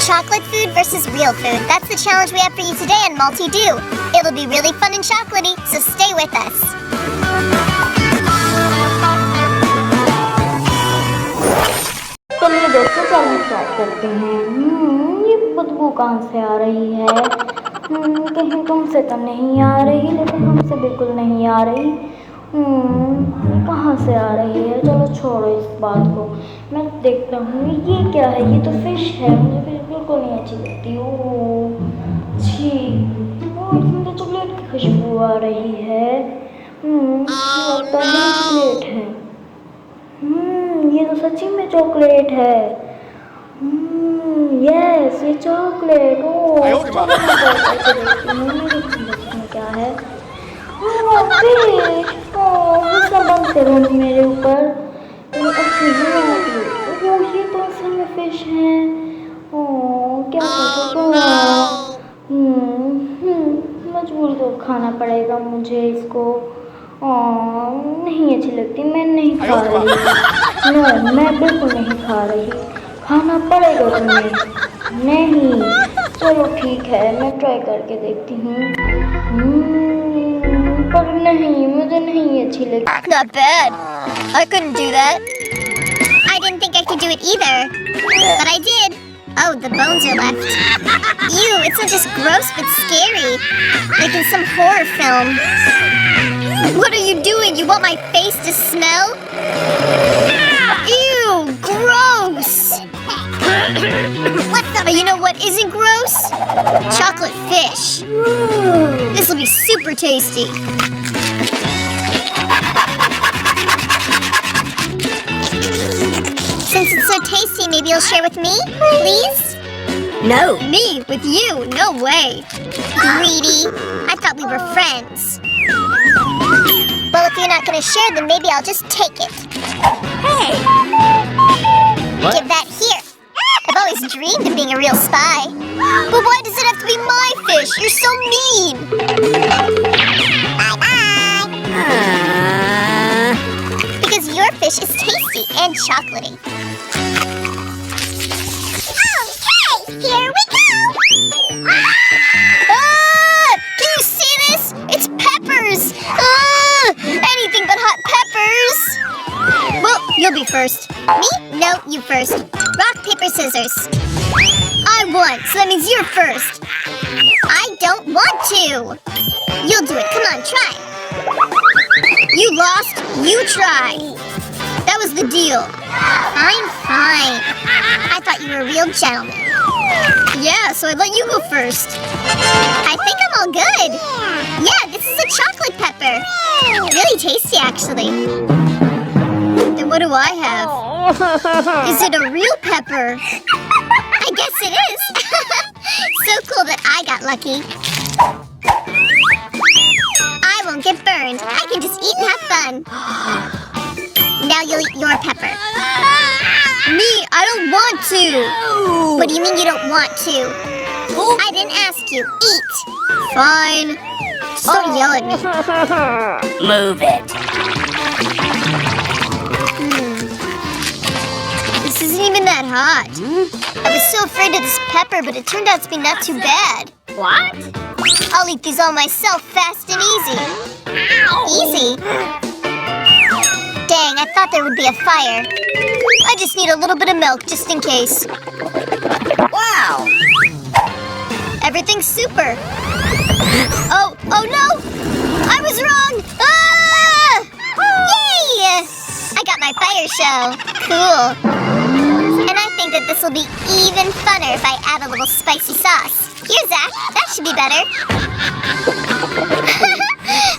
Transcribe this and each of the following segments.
Chocolate food versus real food. That's the challenge we have for you today on Multi-Do. It'll be really fun and chocolatey, so stay with us. चलिए दोस्तों challenge start करते हैं। ये बदबू कहाँ से आ रही है? कहीं तुमसे तो नहीं आ रही, लेकिन हमसे बिल्कुल नहीं आ रही। कहाँ से आ रही है? चलो छोड़ो इस बात को, मैं देखता हूँ ये क्या है। ये तो फिश है, मुझे फिश बिल्कुल नहीं अच्छी लगती। ओह छी, इसमें तो चॉकलेट की खुशबू आ रही है। लगता है चॉकलेट है। ये तो सच्ची में चॉकलेट है। यस, ये चॉकलेट। ओह इसमें क्या है? फिश। गुस्सा बनते रहो मेरे ऊपर। ये तो असल में फिश है। क्या मजबूर तो खाना पड़ेगा मुझे इसको। नहीं अच्छी लगती, मैं नहीं खा रही। नो, मैं बिल्कुल नहीं खा रही। खाना पड़ेगा तुम्हें। नहीं, चलो ठीक है, मैं ट्राई करके देखती हूँ। पर नहीं, मुझे नहीं अच्छी लगी। Not bad. I couldn't do that. I didn't think I could do it either, but I did. Oh, the bones are left. Ew, it's not just gross but scary, like in some horror film. What are you doing? You want my face to smell? Ew, gross. You know what isn't gross? Chocolate fish. This will be super tasty. Since it's so tasty, maybe you'll share with me, please? No. Me? With you? No way. Greedy. I thought we were friends. Well, if you're not going to share, then maybe I'll just take it. Hey! What? Give that here. I've always dreamed of being a real spy. But why does it have to be my fish? You're so mean. Bye-bye. Because your fish is tasty and chocolatey. Okay, here we go. Can you see this? It's peppers. Anything but hot peppers. Well, you'll be first. Me? No, you first. Rock, paper, scissors. I won, so that means you're first. I don't want to. You'll do it. Come on, try. You lost. You try. That was the deal. Fine, fine. I thought you were a real gentleman. Yeah, so I let you go first. I think I'm all good. Yeah, this is a chocolate pepper. Really tasty, actually. Then what do I have? Is it a real pepper? I guess it is. So cool that I got lucky. I won't get burned. I can just eat and have fun. Now you'll eat your pepper. Me, I don't want to. What do you mean you don't want to? I didn't ask you. Eat. Fine. Just don't yell at me. Move it. This isn't even that hot. I was so afraid of this pepper, but it turned out to be not too bad. What? I'll eat these all myself, fast and easy. Easy? Dang, I thought there would be a fire. I just need a little bit of milk, just in case. Wow. Everything's super. Oh no! I was wrong! Ah! Yay! I got my fire shell. Cool. And I think that this will be even funner if I add a little spicy sauce. Here, Zach. That should be better.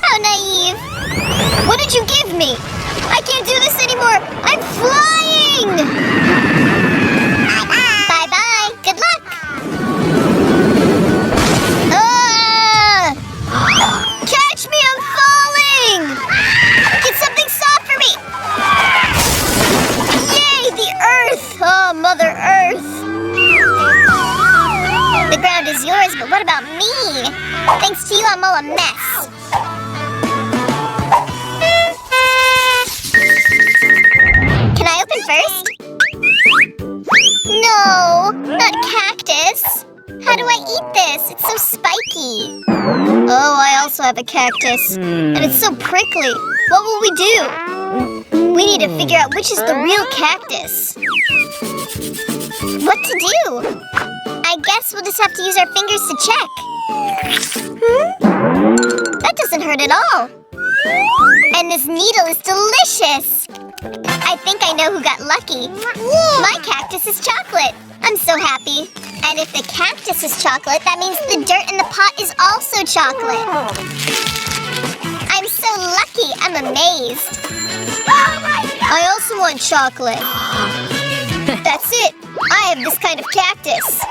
How naive. What did you give me? I can't do this anymore. I'm flying! Bye-bye. Bye-bye. Good luck. Catch me, I'm falling! Get something soft for me! Yay, the earth! Oh, Mother Earth! The ground is yours, but what about me? Thanks to you, I'm all a mess. Can I open first? No, not a cactus. cactus? How do I eat this? It's so spiky. Oh, I also have a cactus. And it's so prickly. What will we do? We need to figure out which is the real cactus. What to do? I guess we'll just have to use our fingers to check. That doesn't hurt at all. And this needle is delicious. I think I know who got lucky. My cactus is chocolate. I'm so happy. And if the cactus is chocolate, that means the dirt in the pot is also chocolate. I'm so lucky. I'm amazed. I also want chocolate. That's it. I have this kind of cactus.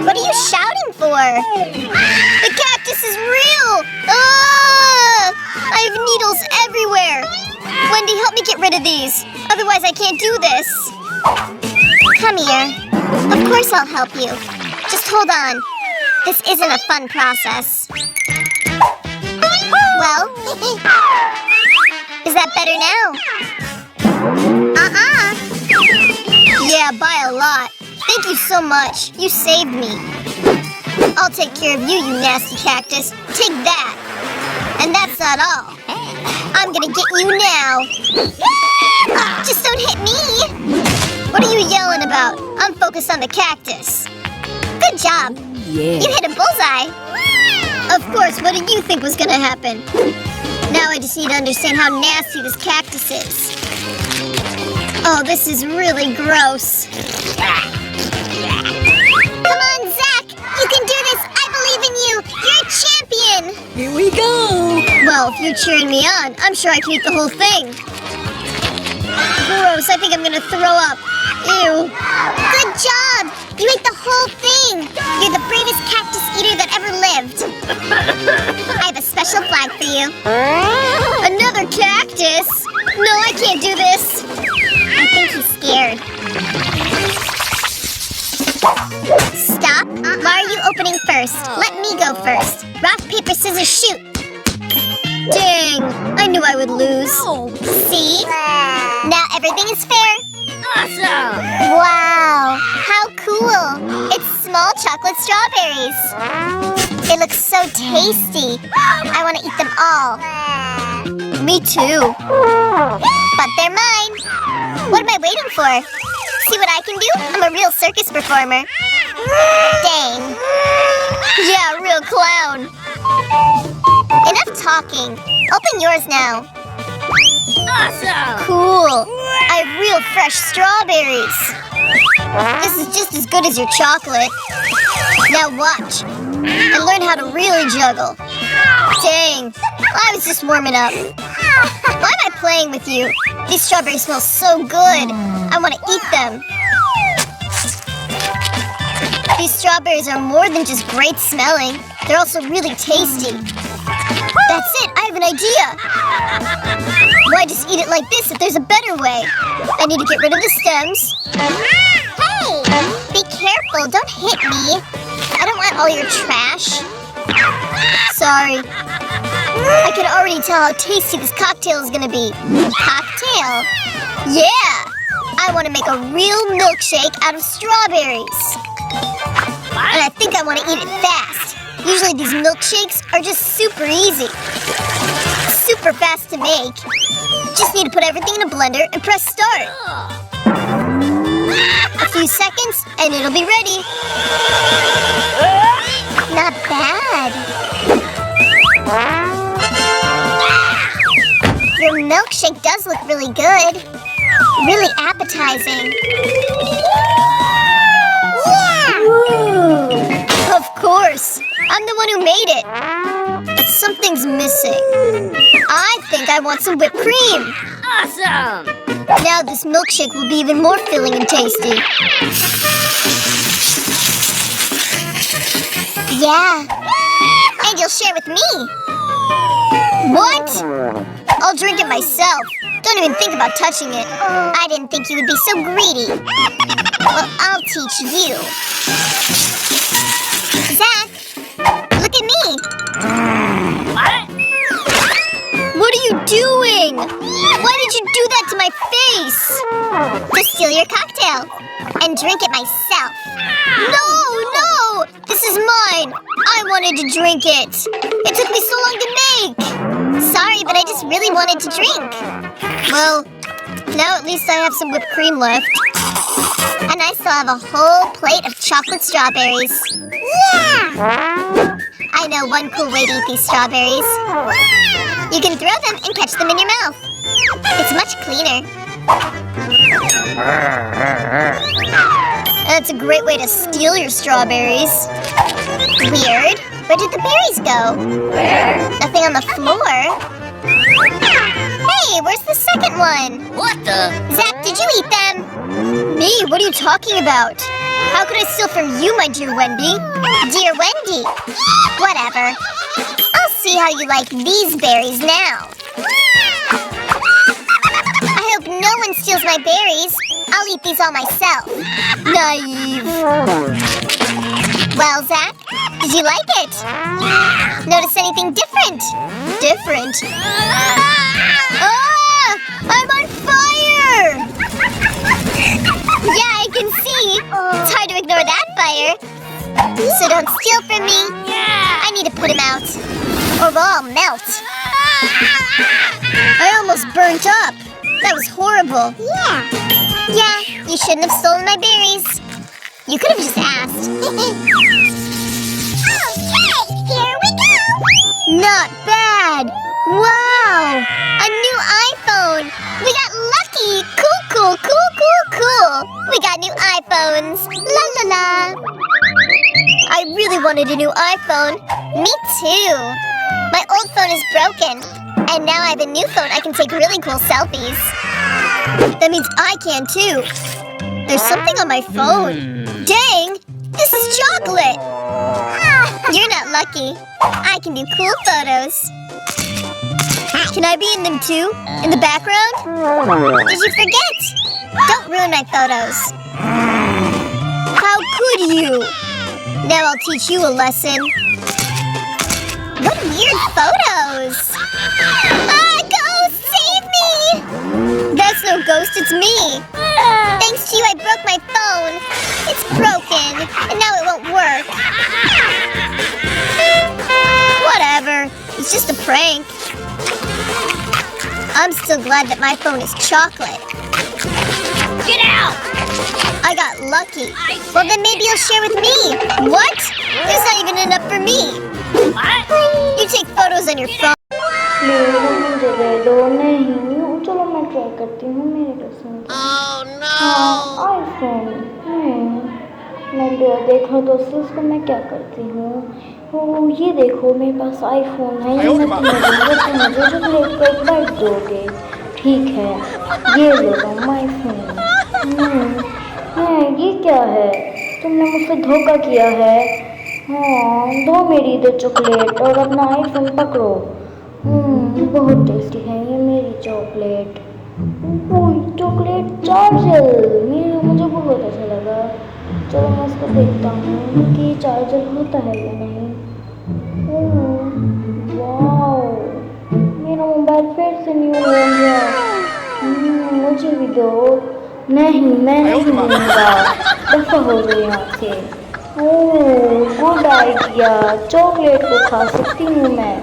What are you shouting for? The cactus is real! Ah! I have needles everywhere! Wendy, help me get rid of these. Otherwise, I can't do this. Come here. Of course I'll help you. Just hold on. This isn't a fun process. Well, is that better now? Yeah, by a lot. Thank you so much. You saved me. I'll take care of you, you nasty cactus. Take that. And that's not all. I'm gonna get you now. Just don't hit me. What are you yelling about? I'm focused on the cactus. Good job. Yeah. You hit a bullseye. Of course, what did you think was gonna happen? Now I just need to understand how nasty this cactus is. Oh, this is really gross. Come on, Zach! You can do this! I believe in you! You're a champion! Here we go. Well, if you're cheering me on, I'm sure I can eat the whole thing. Gross, I think I'm gonna throw up. Ew. Good job! You ate the whole thing! You're the bravest cactus eater that ever lived. I have a special flag for you. Another cactus? No, I can't do this. I think he's scared. Stop. Why are you opening first? Let me go first. Rock, paper, scissors, shoot. Dang, I knew I would lose. See? Now everything is fair. Awesome. Wow, how cool. It's small chocolate strawberries. It looks so tasty. I want to eat them all. Me too. But they're mine. What am I waiting for? See what I can do? I'm a real circus performer. Dang. Yeah, real clown. Enough talking. Open yours now. Awesome. Cool. I have real fresh strawberries. This is just as good as your chocolate. Now watch. And learn how to really juggle. Dang. I was just warming up. Why am I playing with you? These strawberries smell so good. I want to eat them. These strawberries are more than just great smelling. They're also really tasty. That's it. I have an idea. Why just eat it like this if there's a better way? I need to get rid of the stems. Hey! Be careful. Don't hit me. I don't want all your trash. Sorry. I can already tell how tasty this cocktail is gonna be. Cocktail? Yeah! I want to make a real milkshake out of strawberries. And I think I want to eat it fast. Usually these milkshakes are just super easy. Super fast to make. Just need to put everything in a blender and press start. A few seconds and it'll be ready. Not bad. Your milkshake does look really good. Really appetizing. Yeah! Of course. I'm the one who made it. But something's missing. I think I want some whipped cream. Awesome. Now this milkshake will be even more filling and tasty. Yeah. And you'll share with me. What? I'll drink it myself. Don't even think about touching it. I didn't think you would be so greedy. Well, I'll teach you. Zach, look at me. What? What are you doing? Why did you do that to my face? To steal your cocktail and drink it myself. No, no! This is mine! I wanted to drink it! It took me so long to make! Sorry, but I just really wanted to drink. Well, now at least I have some whipped cream left. And I still have a whole plate of chocolate strawberries. Yeah! I know one cool way to eat these strawberries. You can throw them and catch them in your mouth. It's much cleaner. That's a great way to steal your strawberries. Weird. Where did the berries go? Nothing on the floor. Hey, where's the second one? What the? Zap, did you eat them? Me? What are you talking about? How could I steal from you, my dear Wendy? Dear Wendy? Whatever. I'll see how you like these berries now. I hope no one steals my berries. I'll eat these all myself. Naive. Well, Zach, did you like it? Notice anything different? Different? Ah! I'm on fire! Yeah, I can see. It's hard to ignore that fire. So don't steal from me. I need to put him out, or we'll all melt. I almost burnt up. That was horrible. Yeah, you shouldn't have stolen my berries. You could have just asked. Okay, here we go. Not bad. Wow, a new iPhone. We got lucky. Cool, cool, cool, cool, cool. We got new iPhones. La la la. I really wanted a new iPhone. Me too. My old phone is broken. And now I have a new phone I can take really cool selfies. That means I can too. There's something on my phone. Dang, this is chocolate. You're not lucky. I can do cool photos. Can I be in them too? In the background? Did you forget? Don't ruin my photos. How could you? Now I'll teach you a lesson. What weird photos! Ah, ghost, save me! That's no ghost, it's me. Thanks to you, I broke my phone. It's broken, and now it won't work. Whatever, it's just a prank. I'm still glad that my phone is chocolate. Get out! I got lucky. Well, then maybe you'll share with me. What? There's not even enough for me. What? You take photos on your phone. मुझे दे दो। नहीं, चलो मैं try करती हूँ। मेरे पास iPhone मैं देखो दोस्तों, इसको मैं क्या करती हूँ। ओ ये देखो, मेरे पास आईफोन है। ये मैं तुम्हें दूँगी, तुम मुझे चॉकलेट को एक बाइट दोगे। ठीक है, ये लो तुम आईफोन। ये क्या है? तुमने मुझसे धोखा किया है। हाँ, दो मेरी इधर चॉकलेट और अपना आईफोन पकड़ो। बहुत टेस्टी है ये मेरी चॉकलेट। चॉकलेट चार्जर मुझे बहुत अच्छा लगा। चलो मैं इसको देखता हूँ कि चार्जर होता है या नहीं। वाओ, मेरा मोबाइल फिर से न्यू हो गया। मुझे भी दो। नहीं, मैं नहीं दूँगा, दफ़ा हो गई यहाँ से। गुड आइडिया, चॉकलेट को खा सकती हूँ मैं।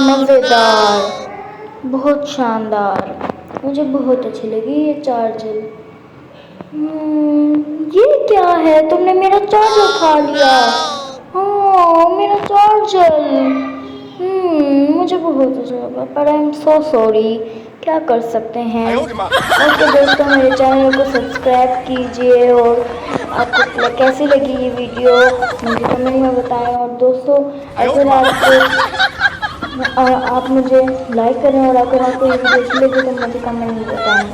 मज़ेदार, बहुत शानदार, मुझे बहुत अच्छी लगी ये चार्जर। ये क्या है? तुमने मेरा चार्जर खा लिया। हाँ, मेरा चार्जर। मुझे बहुत अच्छा लगा, पर आई एम सो सॉरी। क्या कर सकते हैं। ओके दोस्तों, मेरे चैनल को सब्सक्राइब कीजिए और आपको कैसी लगी ये वीडियो मुझे कमेंट में बताएं। और दोस्तों, अगर आप मुझे लाइक करें और अगर आपको ये वीडियो अच्छी लगी तो मुझे कमेंट में बताएं।